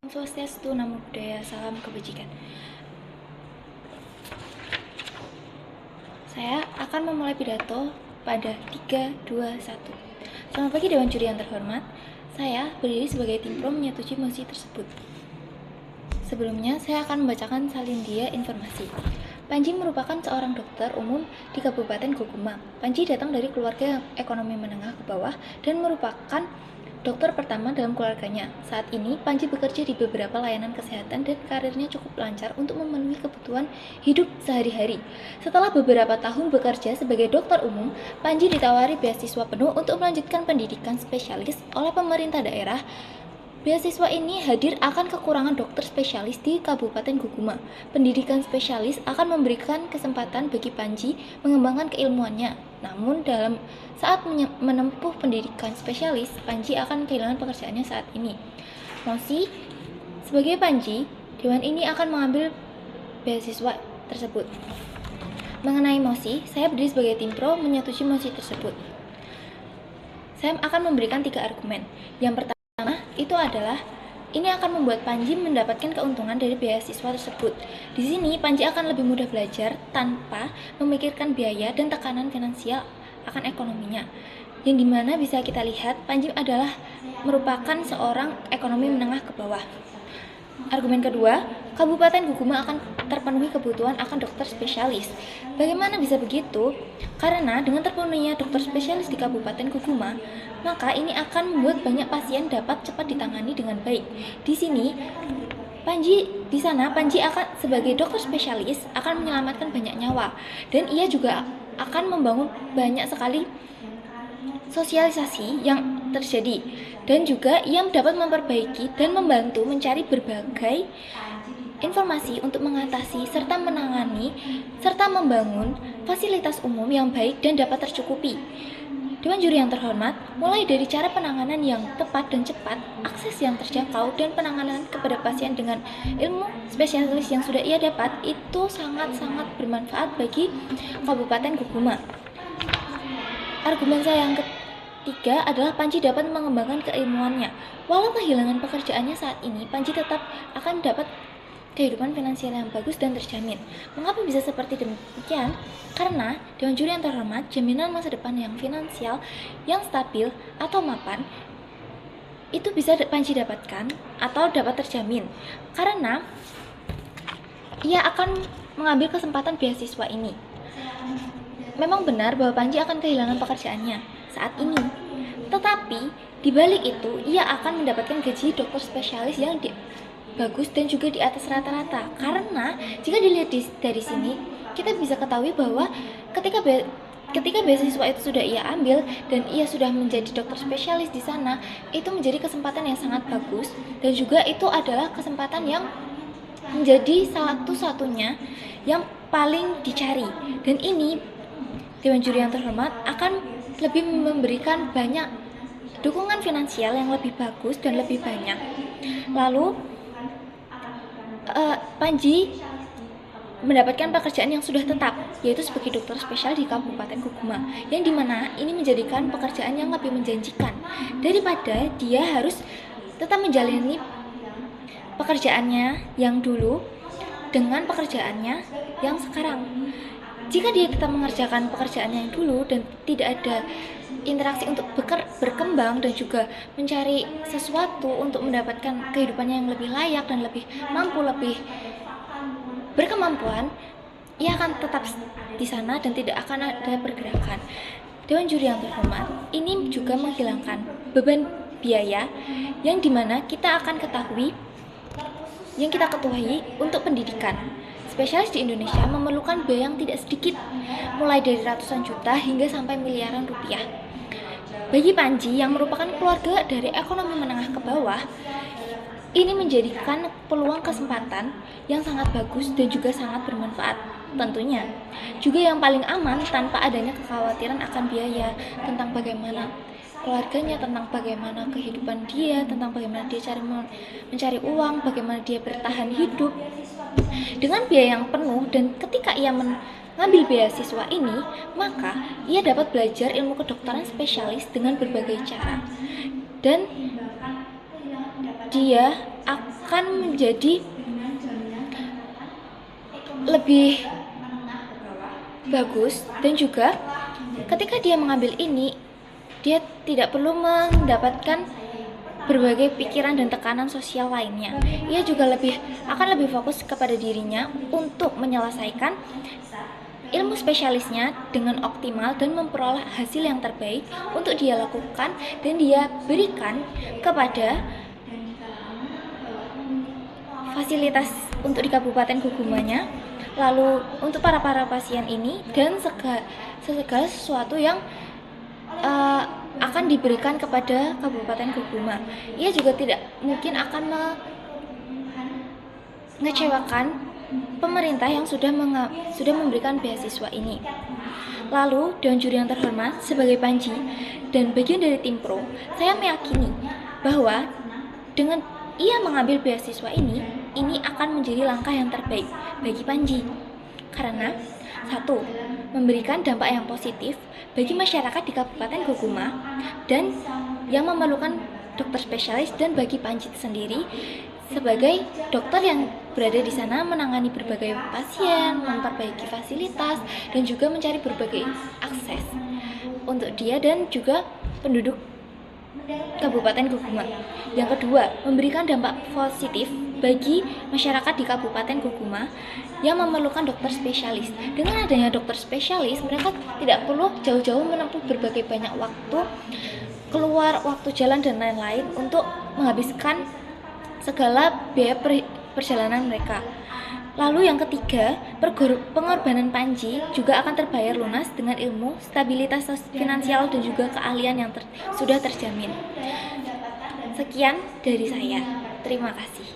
Swastiastu, Namo Buddhaya, salam kebajikan. Saya akan memulai pidato pada 3, 2, 1. Selamat pagi Dewan Juri yang terhormat. Saya berdiri sebagai tim pro menyetujui mosi tersebut. Sebelumnya, saya akan membacakan salindia informasi. Panji merupakan seorang dokter umum di Kabupaten Goguma. Panji datang dari keluarga ekonomi menengah ke bawah dan merupakan dokter pertama dalam keluarganya. Saat ini, Panji bekerja di beberapa layanan kesehatan dan karirnya cukup lancar untuk memenuhi kebutuhan hidup sehari-hari. Setelah beberapa tahun bekerja sebagai dokter umum, Panji ditawari beasiswa penuh untuk melanjutkan pendidikan spesialis oleh pemerintah daerah. Beasiswa ini hadir akan kekurangan dokter spesialis di Kabupaten Goguma. Pendidikan spesialis akan memberikan kesempatan bagi Panji mengembangkan keilmuannya. Namun dalam saat menempuh pendidikan spesialis, Panji akan kehilangan pekerjaannya saat ini. Mosi, sebagai Panji, Dewan ini akan mengambil beasiswa tersebut. Mengenai mosi, saya berdiri sebagai tim pro menyetujui mosi tersebut. Saya akan memberikan 3 argumen. Yang pertama, itu adalah ini akan membuat Panji mendapatkan keuntungan dari beasiswa tersebut. Di sini Panji akan lebih mudah belajar tanpa memikirkan biaya dan tekanan finansial akan ekonominya. Yang dimana bisa kita lihat Panji adalah merupakan seorang ekonomi menengah ke bawah. Argumen kedua, Kabupaten Goguma akan terpenuhi kebutuhan akan dokter spesialis. Bagaimana bisa begitu? Karena dengan terpenuhinya dokter spesialis di Kabupaten Goguma, maka ini akan membuat banyak pasien dapat cepat ditangani dengan baik. Di sana Panji akan sebagai dokter spesialis akan menyelamatkan banyak nyawa, dan ia juga akan membangun banyak sekali sosialisasi yang terjadi, dan juga ia dapat memperbaiki dan membantu mencari berbagai informasi untuk mengatasi serta menangani serta membangun fasilitas umum yang baik dan dapat tercukupi. Dewan Juri yang terhormat, mulai dari cara penanganan yang tepat dan cepat, akses yang terjangkau, dan penanganan kepada pasien dengan ilmu spesialis yang sudah ia dapat, itu sangat-sangat bermanfaat bagi Kabupaten Goguma. Argumen saya yang ketiga adalah Panji dapat mengembangkan keilmuannya. Walau kehilangan pekerjaannya saat ini, Panji tetap akan dapat kehidupan finansial yang bagus dan terjamin. Mengapa bisa seperti demikian? Karena Dewan Juri yang terhormat, jaminan masa depan yang finansial yang stabil atau mapan itu bisa Panji dapatkan atau dapat terjamin karena ia akan mengambil kesempatan beasiswa ini. Memang benar bahwa Panji akan kehilangan pekerjaannya saat ini, tetapi di balik itu ia akan mendapatkan gaji dokter spesialis yang bagus dan juga di atas rata-rata. Karena jika dilihat dari sini, kita bisa ketahui bahwa ketika beasiswa itu sudah ia ambil dan ia sudah menjadi dokter spesialis di sana, itu menjadi kesempatan yang sangat bagus, dan juga itu adalah kesempatan yang menjadi satu-satunya yang paling dicari. Dan ini Dewan Juri yang terhormat akan lebih memberikan banyak dukungan finansial yang lebih bagus dan lebih banyak. Lalu Panji mendapatkan pekerjaan yang sudah tetap, yaitu sebagai dokter spesial di Kabupaten Goguma, yang dimana ini menjadikan pekerjaan yang lebih menjanjikan daripada dia harus tetap menjalani pekerjaannya yang dulu dengan pekerjaannya yang sekarang. Jika dia tetap mengerjakan pekerjaannya yang dulu dan tidak ada interaksi untuk berkembang dan juga mencari sesuatu untuk mendapatkan kehidupannya yang lebih layak dan lebih mampu, lebih berkemampuan, ia akan tetap di sana dan tidak akan ada pergerakan. Dewan Juri yang terhormat, ini juga menghilangkan beban biaya yang dimana kita akan ketahui, yang kita ketahui untuk pendidikan. Spesialis di Indonesia memerlukan biaya yang tidak sedikit, mulai dari ratusan juta hingga sampai miliaran rupiah. Bagi Panji yang merupakan keluarga dari ekonomi menengah ke bawah, ini menjadikan peluang kesempatan yang sangat bagus dan juga sangat bermanfaat. Tentunya juga yang paling aman tanpa adanya kekhawatiran akan biaya, tentang bagaimana keluarganya, tentang bagaimana kehidupan dia, tentang bagaimana dia mencari uang, bagaimana dia bertahan hidup dengan biaya yang penuh. Dan ketika ia mengambil beasiswa ini, maka ia dapat belajar ilmu kedokteran spesialis dengan berbagai cara, dan dia akan menjadi lebih bagus, dan juga ketika dia mengambil ini, dia tidak perlu mendapatkan berbagai pikiran dan tekanan sosial lainnya. Ia juga akan lebih fokus kepada dirinya untuk menyelesaikan ilmu spesialisnya dengan optimal dan memperoleh hasil yang terbaik untuk dia lakukan dan dia berikan kepada fasilitas untuk di Kabupaten Gugumanya, lalu untuk para pasien ini, dan segala sesuatu yang akan diberikan kepada Kabupaten Guguma. Ia juga tidak mungkin akan mengecewakan pemerintah yang sudah memberikan beasiswa ini. Lalu, Dewan Juri yang terhormat, sebagai Panji dan bagian dari tim pro, saya meyakini bahwa dengan ia mengambil beasiswa ini akan menjadi langkah yang terbaik bagi Panji. Karena satu, memberikan dampak yang positif bagi masyarakat di Kabupaten Guguma dan yang memerlukan dokter spesialis, dan bagi Panji sendiri sebagai dokter yang berada di sana menangani berbagai pasien, memperbaiki fasilitas, dan juga mencari berbagai akses untuk dia dan juga penduduk Kabupaten Guguma. Yang kedua, memberikan dampak positif bagi masyarakat di Kabupaten Guguma yang memerlukan dokter spesialis. Dengan adanya dokter spesialis, mereka tidak perlu jauh-jauh menempuh berbagai banyak waktu, keluar waktu jalan dan lain-lain untuk menghabiskan segala biaya perjalanan mereka. Lalu yang ketiga, pengorbanan Panji juga akan terbayar lunas dengan ilmu, stabilitas finansial, dan juga keahlian yang sudah terjamin. Sekian dari saya. Terima kasih.